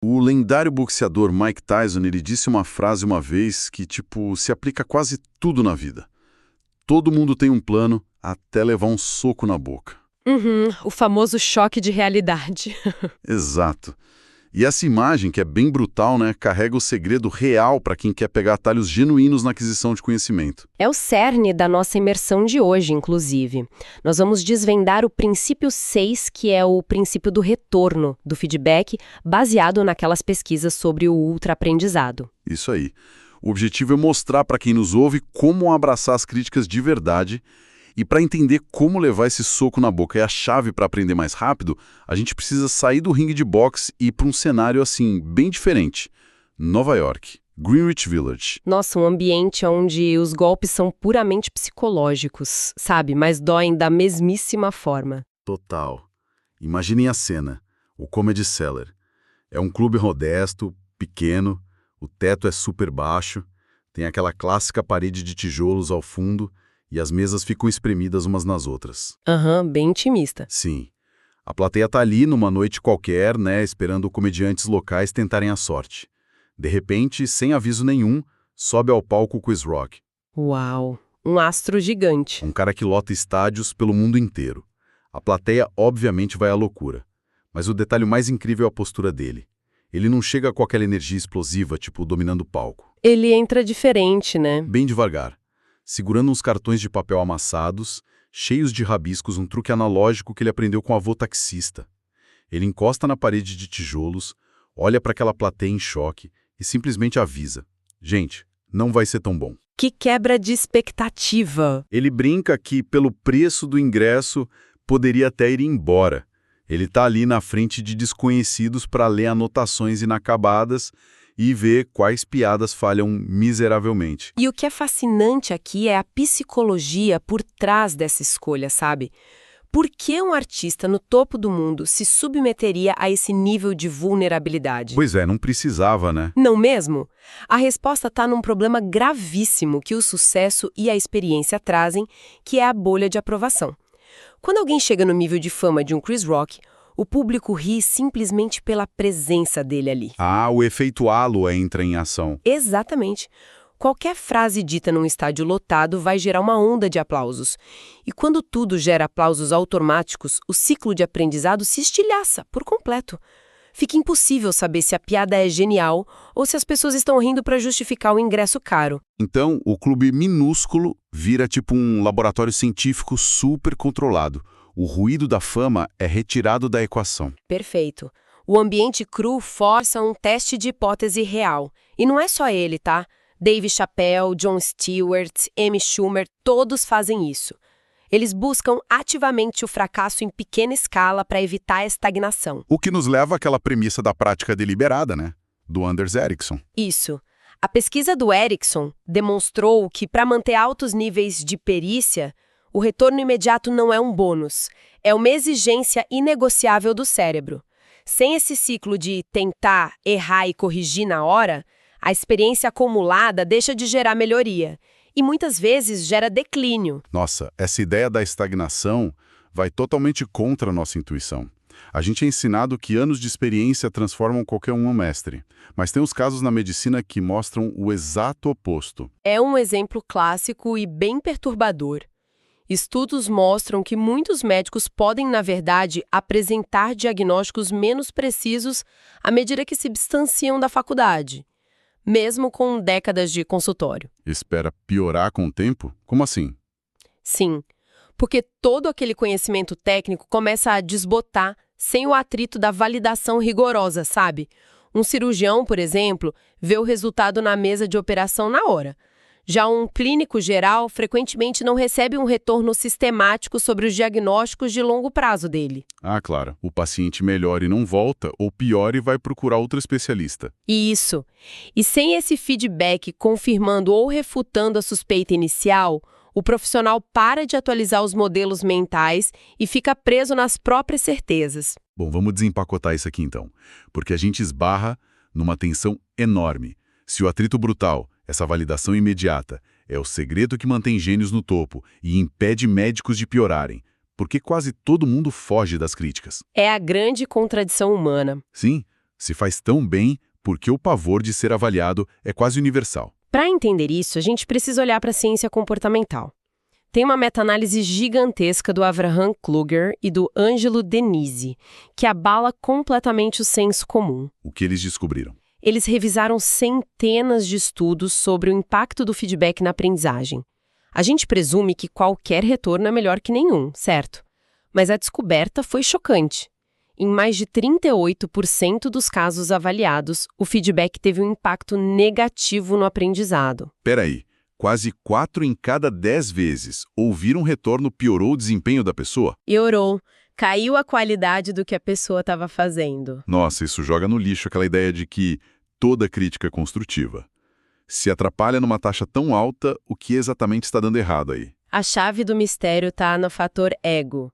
O lendário boxeador Mike Tyson, ele disse uma frase uma vez que, se aplica a quase tudo na vida. Todo mundo tem um plano até levar um soco na boca. Uhum, o famoso choque de realidade. Exato. E essa imagem, que é bem brutal, né, carrega o segredo real para quem quer pegar atalhos genuínos na aquisição de conhecimento. É o cerne da nossa imersão de hoje, inclusive. Nós vamos desvendar o princípio 6, que é o princípio do retorno, do feedback, baseado naquelas pesquisas sobre o ultraaprendizado. Isso aí. O objetivo é mostrar para quem nos ouve como abraçar as críticas de verdade. E para entender como levar esse soco na boca é a chave para aprender mais rápido, a gente precisa sair do ringue de boxe e ir para um cenário assim, bem diferente. Nova York, Greenwich Village. Nossa, um ambiente onde os golpes são puramente psicológicos, sabe? Mas doem da mesmíssima forma. Total. Imaginem a cena. O Comedy Cellar. É um clube modesto, pequeno, o teto é super baixo, tem aquela clássica parede de tijolos ao fundo, e as mesas ficam espremidas umas nas outras. Aham, bem intimista. Sim. A plateia tá ali numa noite qualquer, né, esperando comediantes locais tentarem a sorte. De repente, sem aviso nenhum, sobe ao palco Chris Rock. Uau, um astro gigante. Um cara que lota estádios pelo mundo inteiro. A plateia, obviamente, vai à loucura. Mas o detalhe mais incrível é a postura dele. Ele não chega com aquela energia explosiva, dominando o palco. Ele entra diferente, né? Bem devagar. Segurando uns cartões de papel amassados, cheios de rabiscos, um truque analógico que ele aprendeu com o avô taxista. Ele encosta na parede de tijolos, olha para aquela plateia em choque e simplesmente avisa: gente, não vai ser tão bom. Que quebra de expectativa. Ele brinca que, pelo preço do ingresso, poderia até ir embora. Ele está ali na frente de desconhecidos para ler anotações inacabadas e ver quais piadas falham miseravelmente. E o que é fascinante aqui é a psicologia por trás dessa escolha, sabe? Por que um artista no topo do mundo se submeteria a esse nível de vulnerabilidade? Pois é, não precisava, né? Não mesmo? A resposta está num problema gravíssimo que o sucesso e a experiência trazem, que é a bolha de aprovação. Quando alguém chega no nível de fama de um Chris Rock, o público ri simplesmente pela presença dele ali. Ah, o efeito halo entra em ação. Exatamente. Qualquer frase dita num estádio lotado vai gerar uma onda de aplausos. E quando tudo gera aplausos automáticos, o ciclo de aprendizado se estilhaça por completo. Fica impossível saber se a piada é genial ou se as pessoas estão rindo para justificar o ingresso caro. Então, o clube minúsculo vira um laboratório científico super controlado. O ruído da fama é retirado da equação. Perfeito. O ambiente cru força um teste de hipótese real. E não é só ele, tá? Dave Chappelle, Jon Stewart, Amy Schumer, todos fazem isso. Eles buscam ativamente o fracasso em pequena escala para evitar a estagnação. O que nos leva àquela premissa da prática deliberada, né? Do Anders Ericsson. Isso. A pesquisa do Ericsson demonstrou que, para manter altos níveis de perícia, o retorno imediato não é um bônus, é uma exigência inegociável do cérebro. Sem esse ciclo de tentar, errar e corrigir na hora, a experiência acumulada deixa de gerar melhoria e muitas vezes gera declínio. Nossa, essa ideia da estagnação vai totalmente contra a nossa intuição. A gente é ensinado que anos de experiência transformam qualquer um em mestre, mas tem os casos na medicina que mostram o exato oposto. É um exemplo clássico e bem perturbador. Estudos mostram que muitos médicos podem, na verdade, apresentar diagnósticos menos precisos à medida que se distanciam da faculdade, mesmo com décadas de consultório. Espera piorar com o tempo? Como assim? Sim, porque todo aquele conhecimento técnico começa a desbotar sem o atrito da validação rigorosa, sabe? Um cirurgião, por exemplo, vê o resultado na mesa de operação na hora. Já um clínico geral frequentemente não recebe um retorno sistemático sobre os diagnósticos de longo prazo dele. Ah, claro. O paciente melhora e não volta, ou pior e vai procurar outro especialista. Isso. E sem esse feedback confirmando ou refutando a suspeita inicial, o profissional para de atualizar os modelos mentais e fica preso nas próprias certezas. Bom, vamos desempacotar isso aqui então, porque a gente esbarra numa tensão enorme. Se o atrito brutal, essa validação imediata, é o segredo que mantém gênios no topo e impede médicos de piorarem, porque quase todo mundo foge das críticas. É a grande contradição humana. Sim, Se faz tão bem porque o pavor de ser avaliado é quase universal. Para entender isso, a gente precisa olhar para a ciência comportamental. Tem uma meta-análise gigantesca do Avraham Kluger e do Ângelo Denise, que abala completamente o senso comum. O que eles descobriram? Eles revisaram centenas de estudos sobre o impacto do feedback na aprendizagem. A gente presume que qualquer retorno é melhor que nenhum, certo? Mas a descoberta foi chocante. Em mais de 38% dos casos avaliados, o feedback teve um impacto negativo no aprendizado. Peraí, quase 4 em cada 10 vezes ouvir um retorno piorou o desempenho da pessoa? Piorou. Caiu a qualidade do que a pessoa estava fazendo. Nossa, isso joga no lixo aquela ideia de que toda crítica é construtiva. Se atrapalha numa taxa tão alta, o que exatamente está dando errado aí? A chave do mistério está no fator ego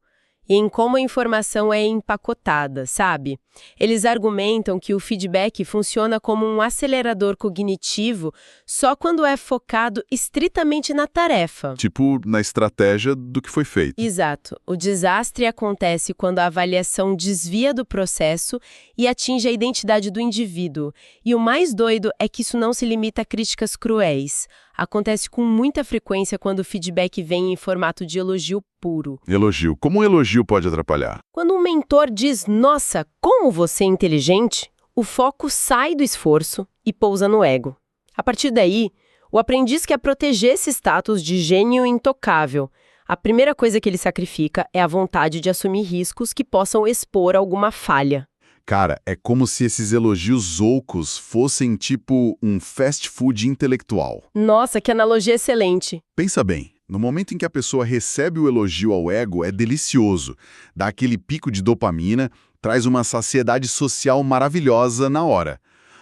e em como a informação é empacotada, sabe? Eles argumentam que o feedback funciona como um acelerador cognitivo só quando é focado estritamente na tarefa. Tipo, na estratégia do que foi feito. Exato. O desastre acontece quando a avaliação desvia do processo e atinge a identidade do indivíduo. E o mais doido é que isso não se limita a críticas cruéis. Acontece com muita frequência quando o feedback vem em formato de elogio puro. Elogio. Como um elogio pode atrapalhar? Quando um mentor diz, nossa, como você é inteligente, o foco sai do esforço e pousa no ego. A partir daí, o aprendiz quer proteger esse status de gênio intocável. A primeira coisa que ele sacrifica é a vontade de assumir riscos que possam expor alguma falha. Cara, é como se esses elogios ocos fossem tipo um fast food intelectual. Nossa, que analogia excelente. Pensa bem, no momento em que a pessoa recebe o elogio ao ego, é delicioso. Dá aquele pico de dopamina, traz uma saciedade social maravilhosa na hora.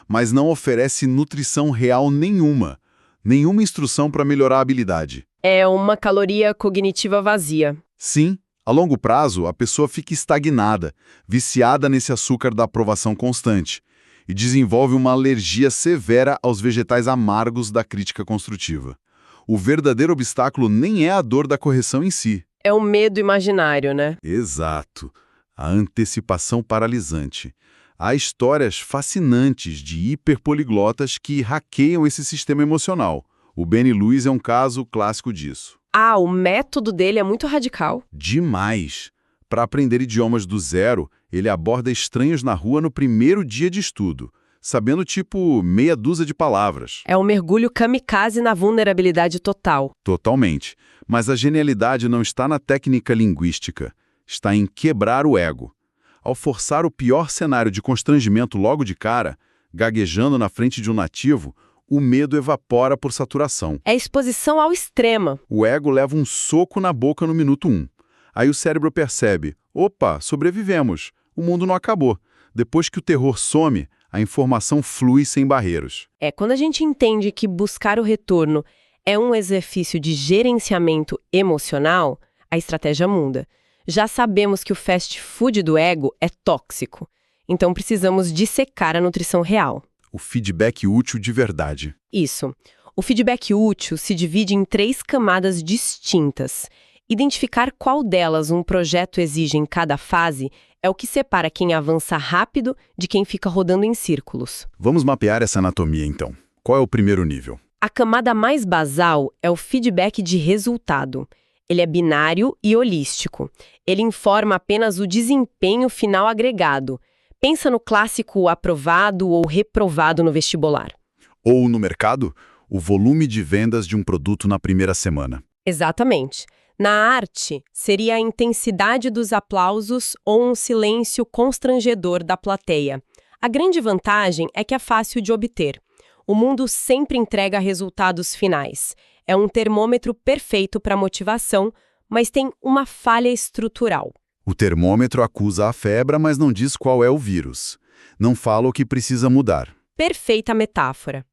Mas não oferece nutrição real nenhuma. Nenhuma instrução para melhorar a habilidade. É uma caloria cognitiva vazia. Sim. A longo prazo, a pessoa fica estagnada, viciada nesse açúcar da aprovação constante, e desenvolve uma alergia severa aos vegetais amargos da crítica construtiva. O verdadeiro obstáculo nem é a dor da correção em si. É um medo imaginário, né? Exato. A antecipação paralisante. Há histórias fascinantes de hiperpoliglotas que hackeiam esse sistema emocional. O Benny Lewis é um caso clássico disso. Ah, o método dele é muito radical. Demais! Para aprender idiomas do zero, ele aborda estranhos na rua no primeiro dia de estudo, sabendo tipo meia dúzia de palavras. É um mergulho kamikaze na vulnerabilidade total. Totalmente. Mas a genialidade não está na técnica linguística, está em quebrar o ego. Ao forçar o pior cenário de constrangimento logo de cara, gaguejando na frente de um nativo, o medo evapora por saturação. É exposição ao extremo. O ego leva um soco na boca no minuto 1. Aí o cérebro percebe, opa, sobrevivemos, o mundo não acabou. Depois que o terror some, a informação flui sem barreiras. Quando a gente entende que buscar o retorno é um exercício de gerenciamento emocional, a estratégia muda. Já sabemos que o fast food do ego é tóxico, então precisamos dissecar a nutrição real. O feedback útil de verdade. Isso. O feedback útil se divide em 3 camadas distintas. Identificar qual delas um projeto exige em cada fase é o que separa quem avança rápido de quem fica rodando em círculos. Vamos mapear essa anatomia, então. Qual é o primeiro nível? A camada mais basal é o feedback de resultado. Ele é binário e holístico. Ele informa apenas o desempenho final agregado. Pensa no clássico aprovado ou reprovado no vestibular. Ou no mercado, o volume de vendas de um produto na primeira semana. Exatamente. Na arte, seria a intensidade dos aplausos ou um silêncio constrangedor da plateia. A grande vantagem é que é fácil de obter. O mundo sempre entrega resultados finais. É um termômetro perfeito para motivação, mas tem uma falha estrutural. O termômetro acusa a febre, mas não diz qual é o vírus. Não fala o que precisa mudar. Perfeita metáfora.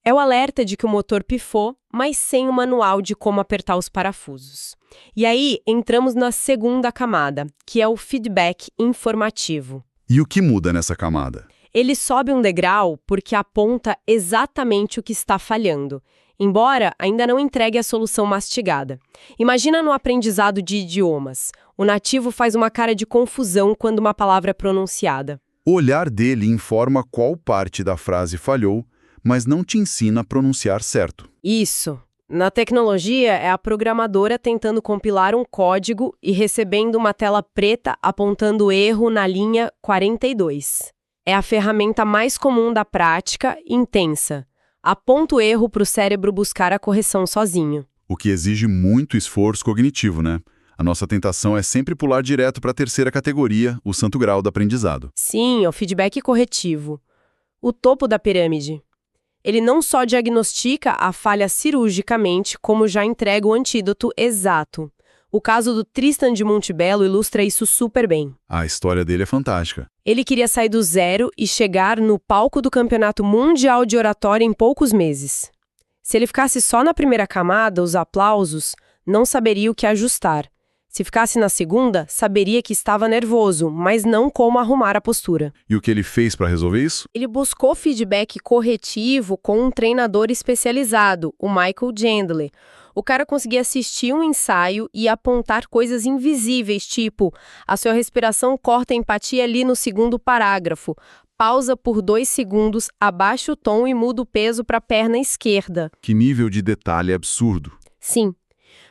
É o alerta de que o motor pifou, mas sem o manual de como apertar os parafusos. E aí, entramos na segunda camada, que é o feedback informativo. E o que muda nessa camada? Ele sobe um degrau porque aponta exatamente o que está falhando, embora ainda não entregue a solução mastigada. Imagina no aprendizado de idiomas. O nativo faz uma cara de confusão quando uma palavra é pronunciada. O olhar dele informa qual parte da frase falhou, mas não te ensina a pronunciar certo. Isso. Na tecnologia, é a programadora tentando compilar um código e recebendo uma tela preta apontando erro na linha 42. É a ferramenta mais comum da prática intensa. Aponta o erro para o cérebro buscar a correção sozinho. O que exige muito esforço cognitivo, né? A nossa tentação é sempre pular direto para a terceira categoria, o santo grau do aprendizado. Sim, é o feedback corretivo. O topo da pirâmide. Ele não só diagnostica a falha cirurgicamente, como já entrega o antídoto exato. O caso do Tristan de Montebello ilustra isso super bem. A história dele é fantástica. Ele queria sair do zero e chegar no palco do Campeonato Mundial de Oratória em poucos meses. Se ele ficasse só na primeira camada, os aplausos, não saberia o que ajustar. Se ficasse na segunda, saberia que estava nervoso, mas não como arrumar a postura. E o que ele fez para resolver isso? Ele buscou feedback corretivo com um treinador especializado, o Michael Gendler. O cara conseguia assistir um ensaio e apontar coisas invisíveis, tipo, a sua respiração corta a empatia ali no segundo parágrafo. Pausa por 2 segundos, abaixa o tom e muda o peso para a perna esquerda. Que nível de detalhe absurdo. Sim,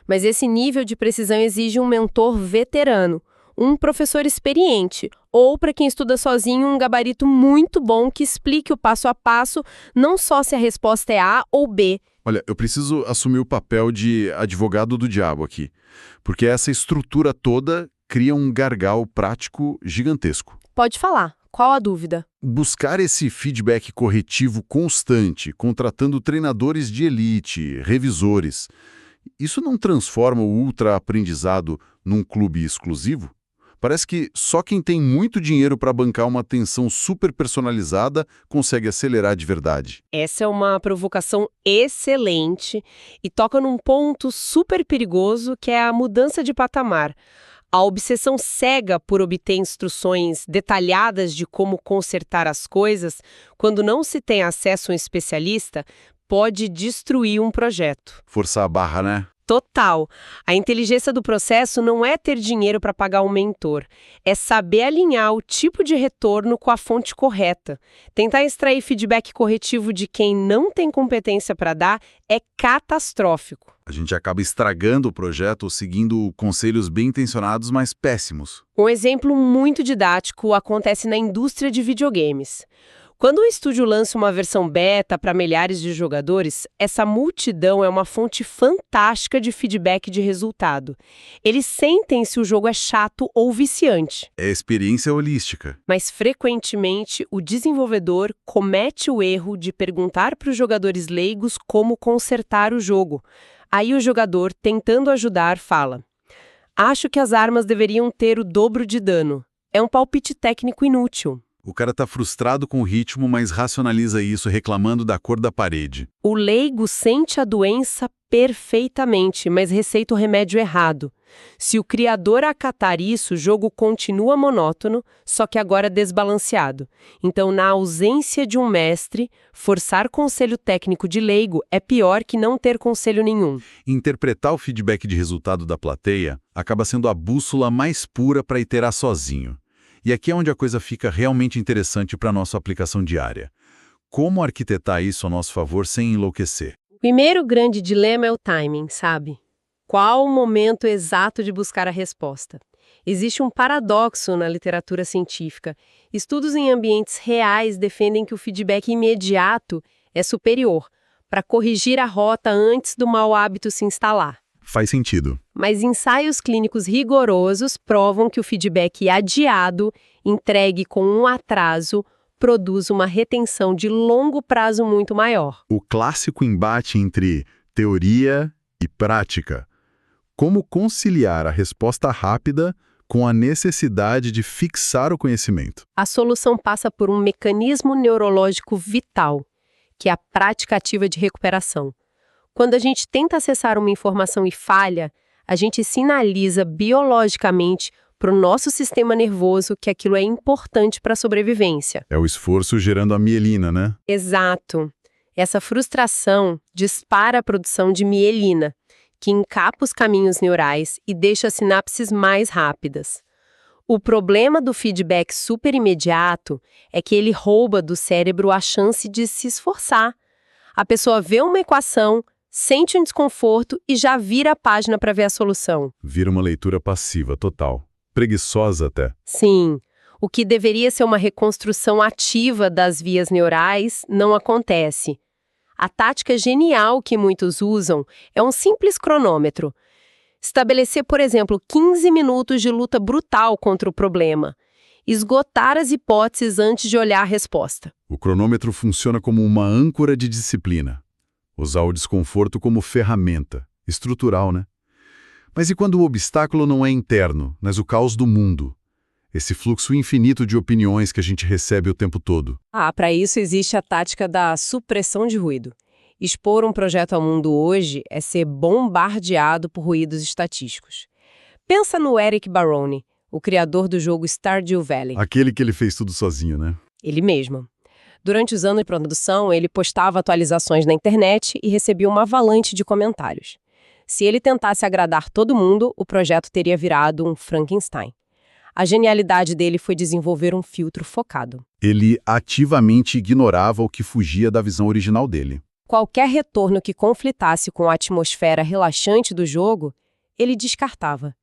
mas esse nível de precisão exige um mentor veterano, um professor experiente, ou, para quem estuda sozinho, um gabarito muito bom que explique o passo a passo, não só se a resposta é A ou B. Olha, eu preciso assumir o papel de advogado do diabo aqui, porque essa estrutura toda cria um gargalo prático gigantesco. Pode falar. Qual a dúvida? Buscar esse feedback corretivo constante, contratando treinadores de elite, revisores, isso não transforma o ultra-aprendizado num clube exclusivo? Parece que só quem tem muito dinheiro para bancar uma atenção super personalizada consegue acelerar de verdade. Essa é uma provocação excelente e toca num ponto super perigoso que é a mudança de patamar. A obsessão cega por obter instruções detalhadas de como consertar as coisas, quando não se tem acesso a um especialista, pode destruir um projeto. Forçar a barra, né? Total. A inteligência do processo não é ter dinheiro para pagar um mentor, é saber alinhar o tipo de retorno com a fonte correta. Tentar extrair feedback corretivo de quem não tem competência para dar é catastrófico. A gente acaba estragando o projeto seguindo conselhos bem intencionados, mas péssimos. Um exemplo muito didático acontece na indústria de videogames. Quando o estúdio lança uma versão beta para milhares de jogadores, essa multidão é uma fonte fantástica de feedback de resultado. Eles sentem se o jogo é chato ou viciante. É experiência holística. Mas, frequentemente, o desenvolvedor comete o erro de perguntar para os jogadores leigos como consertar o jogo. Aí o jogador, tentando ajudar, fala: "Acho que as armas deveriam ter o dobro de dano." É um palpite técnico inútil. O cara tá frustrado com o ritmo, mas racionaliza isso reclamando da cor da parede. O leigo sente a doença perfeitamente, mas receita o remédio errado. Se o criador acatar isso, o jogo continua monótono, só que agora desbalanceado. Então, na ausência de um mestre, forçar conselho técnico de leigo é pior que não ter conselho nenhum. Interpretar o feedback de resultado da plateia acaba sendo a bússola mais pura para iterar sozinho. E aqui é onde a coisa fica realmente interessante para a nossa aplicação diária. Como arquitetar isso a nosso favor sem enlouquecer? O primeiro grande dilema é o timing, sabe? Qual o momento exato de buscar a resposta? Existe um paradoxo na literatura científica. Estudos em ambientes reais defendem que o feedback imediato é superior, para corrigir a rota antes do mau hábito se instalar. Faz sentido. Mas ensaios clínicos rigorosos provam que o feedback adiado, entregue com um atraso, produz uma retenção de longo prazo muito maior. O clássico embate entre teoria e prática. Como conciliar a resposta rápida com a necessidade de fixar o conhecimento? A solução passa por um mecanismo neurológico vital, que é a prática ativa de recuperação. Quando a gente tenta acessar uma informação e falha, a gente sinaliza biologicamente para o nosso sistema nervoso que aquilo é importante para a sobrevivência. É o esforço gerando a mielina, né? Exato. Essa frustração dispara a produção de mielina, que encapa os caminhos neurais e deixa as sinapses mais rápidas. O problema do feedback super imediato é que ele rouba do cérebro a chance de se esforçar. A pessoa vê uma equação, sente um desconforto e já vira a página para ver a solução. Vira uma leitura passiva total. Preguiçosa até. Sim, o que deveria ser uma reconstrução ativa das vias neurais não acontece. A tática genial que muitos usam é um simples cronômetro. Estabelecer, por exemplo, 15 minutos de luta brutal contra o problema. Esgotar as hipóteses antes de olhar a resposta. O cronômetro funciona como uma âncora de disciplina. Usar o desconforto como ferramenta. Estrutural, né? Mas e quando o obstáculo não é interno, mas o caos do mundo? Esse fluxo infinito de opiniões que a gente recebe o tempo todo. Para isso existe a tática da supressão de ruído. Expor um projeto ao mundo hoje é ser bombardeado por ruídos estatísticos. Pensa no Eric Barone, o criador do jogo Stardew Valley. Aquele que ele fez tudo sozinho, né? Ele mesmo. Durante os anos de produção, ele postava atualizações na internet e recebia uma avalanche de comentários. Se ele tentasse agradar todo mundo, o projeto teria virado um Frankenstein. A genialidade dele foi desenvolver um filtro focado. Ele ativamente ignorava o que fugia da visão original dele. Qualquer retorno que conflitasse com a atmosfera relaxante do jogo, ele descartava.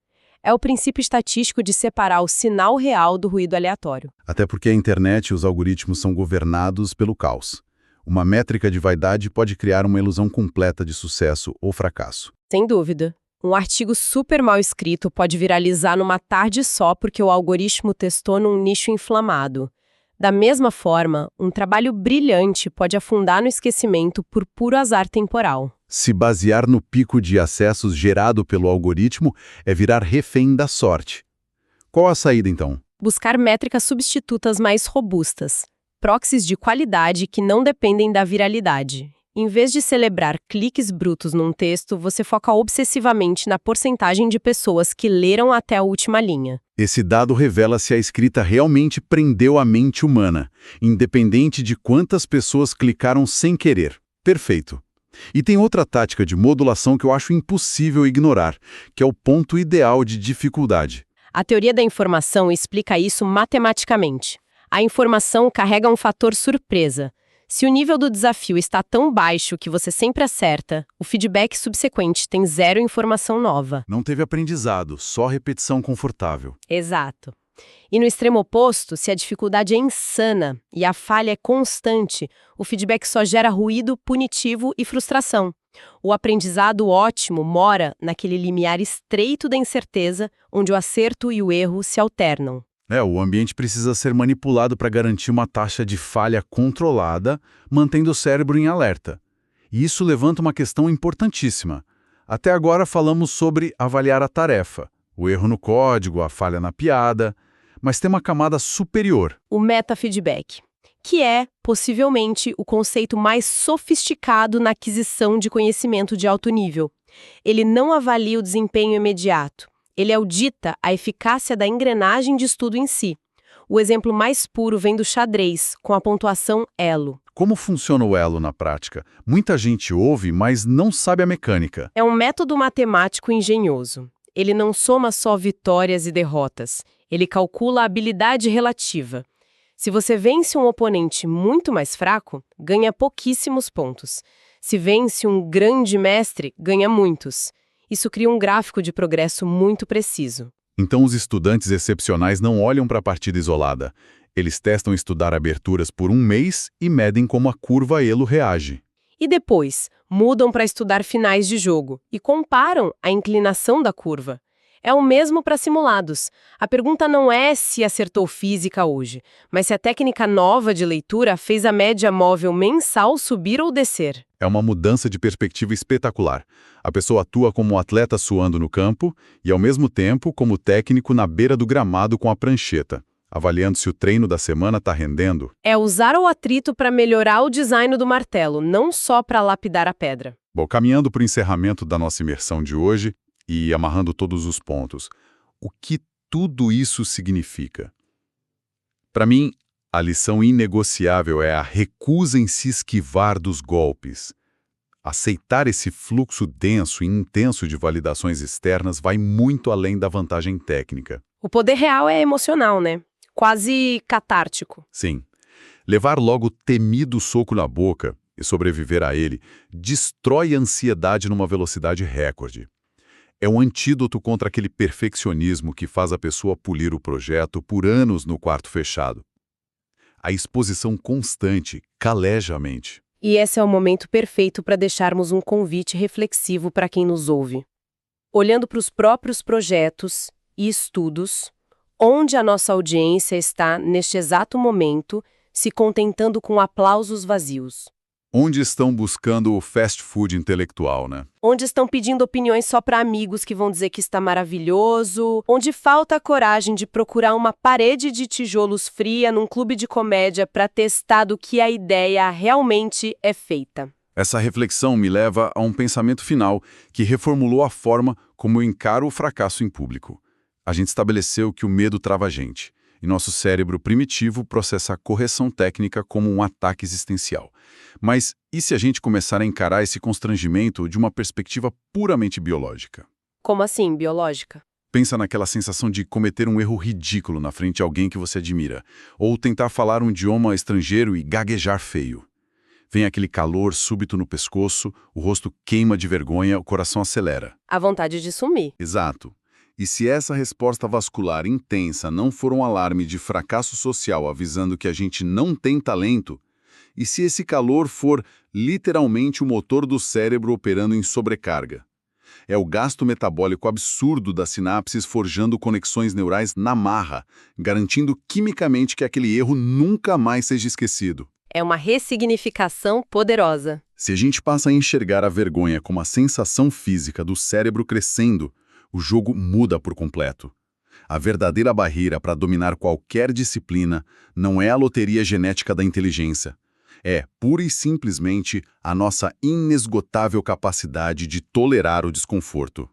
É o princípio estatístico de separar o sinal real do ruído aleatório. Até porque a internet e os algoritmos são governados pelo caos. Uma métrica de vaidade pode criar uma ilusão completa de sucesso ou fracasso. Sem dúvida. Um artigo super mal escrito pode viralizar numa tarde só porque o algoritmo testou num nicho inflamado. Da mesma forma, um trabalho brilhante pode afundar no esquecimento por puro azar temporal. Se basear no pico de acessos gerado pelo algoritmo é virar refém da sorte. Qual a saída, então? Buscar métricas substitutas mais robustas. Proxies de qualidade que não dependem da viralidade. Em vez de celebrar cliques brutos num texto, você foca obsessivamente na porcentagem de pessoas que leram até a última linha. Esse dado revela se a escrita realmente prendeu a mente humana, independente de quantas pessoas clicaram sem querer. Perfeito. E tem outra tática de modulação que eu acho impossível ignorar, que é o ponto ideal de dificuldade. A teoria da informação explica isso matematicamente. A informação carrega um fator surpresa. Se o nível do desafio está tão baixo que você sempre acerta, o feedback subsequente tem zero informação nova. Não teve aprendizado, só repetição confortável. Exato. E no extremo oposto, se a dificuldade é insana e a falha é constante, o feedback só gera ruído, punitivo e frustração. O aprendizado ótimo mora naquele limiar estreito da incerteza, onde o acerto e o erro se alternam. O ambiente precisa ser manipulado para garantir uma taxa de falha controlada, mantendo o cérebro em alerta. E isso levanta uma questão importantíssima. Até agora falamos sobre avaliar a tarefa, o erro no código, a falha na piada, mas tem uma camada superior. O metafeedback, que é, possivelmente, o conceito mais sofisticado na aquisição de conhecimento de alto nível. Ele não avalia o desempenho imediato. Ele audita a eficácia da engrenagem de estudo em si. O exemplo mais puro vem do xadrez, com a pontuação elo. Como funciona o elo na prática? Muita gente ouve, mas não sabe a mecânica. É um método matemático engenhoso. Ele não soma só vitórias e derrotas. Ele calcula a habilidade relativa. Se você vence um oponente muito mais fraco, ganha pouquíssimos pontos. Se vence um grande mestre, ganha muitos. Isso cria um gráfico de progresso muito preciso. Então os estudantes excepcionais não olham para a partida isolada. Eles testam estudar aberturas por um mês e medem como a curva elo reage. E depois, mudam para estudar finais de jogo e comparam a inclinação da curva. É o mesmo para simulados. A pergunta não é se acertou física hoje, mas se a técnica nova de leitura fez a média móvel mensal subir ou descer. É uma mudança de perspectiva espetacular. A pessoa atua como um atleta suando no campo e, ao mesmo tempo, como técnico na beira do gramado com a prancheta, avaliando se o treino da semana está rendendo. É usar o atrito para melhorar o design do martelo, não só para lapidar a pedra. Bom, caminhando para o encerramento da nossa imersão de hoje e amarrando todos os pontos, o que tudo isso significa? Para mim, a lição inegociável é a recusa em se esquivar dos golpes. Aceitar esse fluxo denso e intenso de validações externas vai muito além da vantagem técnica. O poder real é emocional, né? Quase catártico. Sim. Levar logo o temido soco na boca e sobreviver a ele destrói a ansiedade numa velocidade recorde. É um antídoto contra aquele perfeccionismo que faz a pessoa polir o projeto por anos no quarto fechado. A exposição constante caleja a mente. E esse é o momento perfeito para deixarmos um convite reflexivo para quem nos ouve. Olhando para os próprios projetos e estudos, onde a nossa audiência está, neste exato momento, se contentando com aplausos vazios. Onde estão buscando o fast food intelectual, né? Onde estão pedindo opiniões só para amigos que vão dizer que está maravilhoso, onde falta a coragem de procurar uma parede de tijolos fria num clube de comédia para testar do que a ideia realmente é feita. Essa reflexão me leva a um pensamento final que reformulou a forma como eu encaro o fracasso em público. A gente estabeleceu que o medo trava a gente, e nosso cérebro primitivo processa a correção técnica como um ataque existencial. Mas e se a gente começar a encarar esse constrangimento de uma perspectiva puramente biológica? Como assim, biológica? Pensa naquela sensação de cometer um erro ridículo na frente de alguém que você admira, ou tentar falar um idioma estrangeiro e gaguejar feio. Vem aquele calor súbito no pescoço, o rosto queima de vergonha, o coração acelera. A vontade de sumir. Exato. E se essa resposta vascular intensa não for um alarme de fracasso social avisando que a gente não tem talento, e se esse calor for literalmente o motor do cérebro operando em sobrecarga? É o gasto metabólico absurdo das sinapses forjando conexões neurais na marra, garantindo quimicamente que aquele erro nunca mais seja esquecido. É uma ressignificação poderosa. Se a gente passa a enxergar a vergonha como a sensação física do cérebro crescendo, o jogo muda por completo. A verdadeira barreira para dominar qualquer disciplina não é a loteria genética da inteligência. É, pura e simplesmente, a nossa inesgotável capacidade de tolerar o desconforto.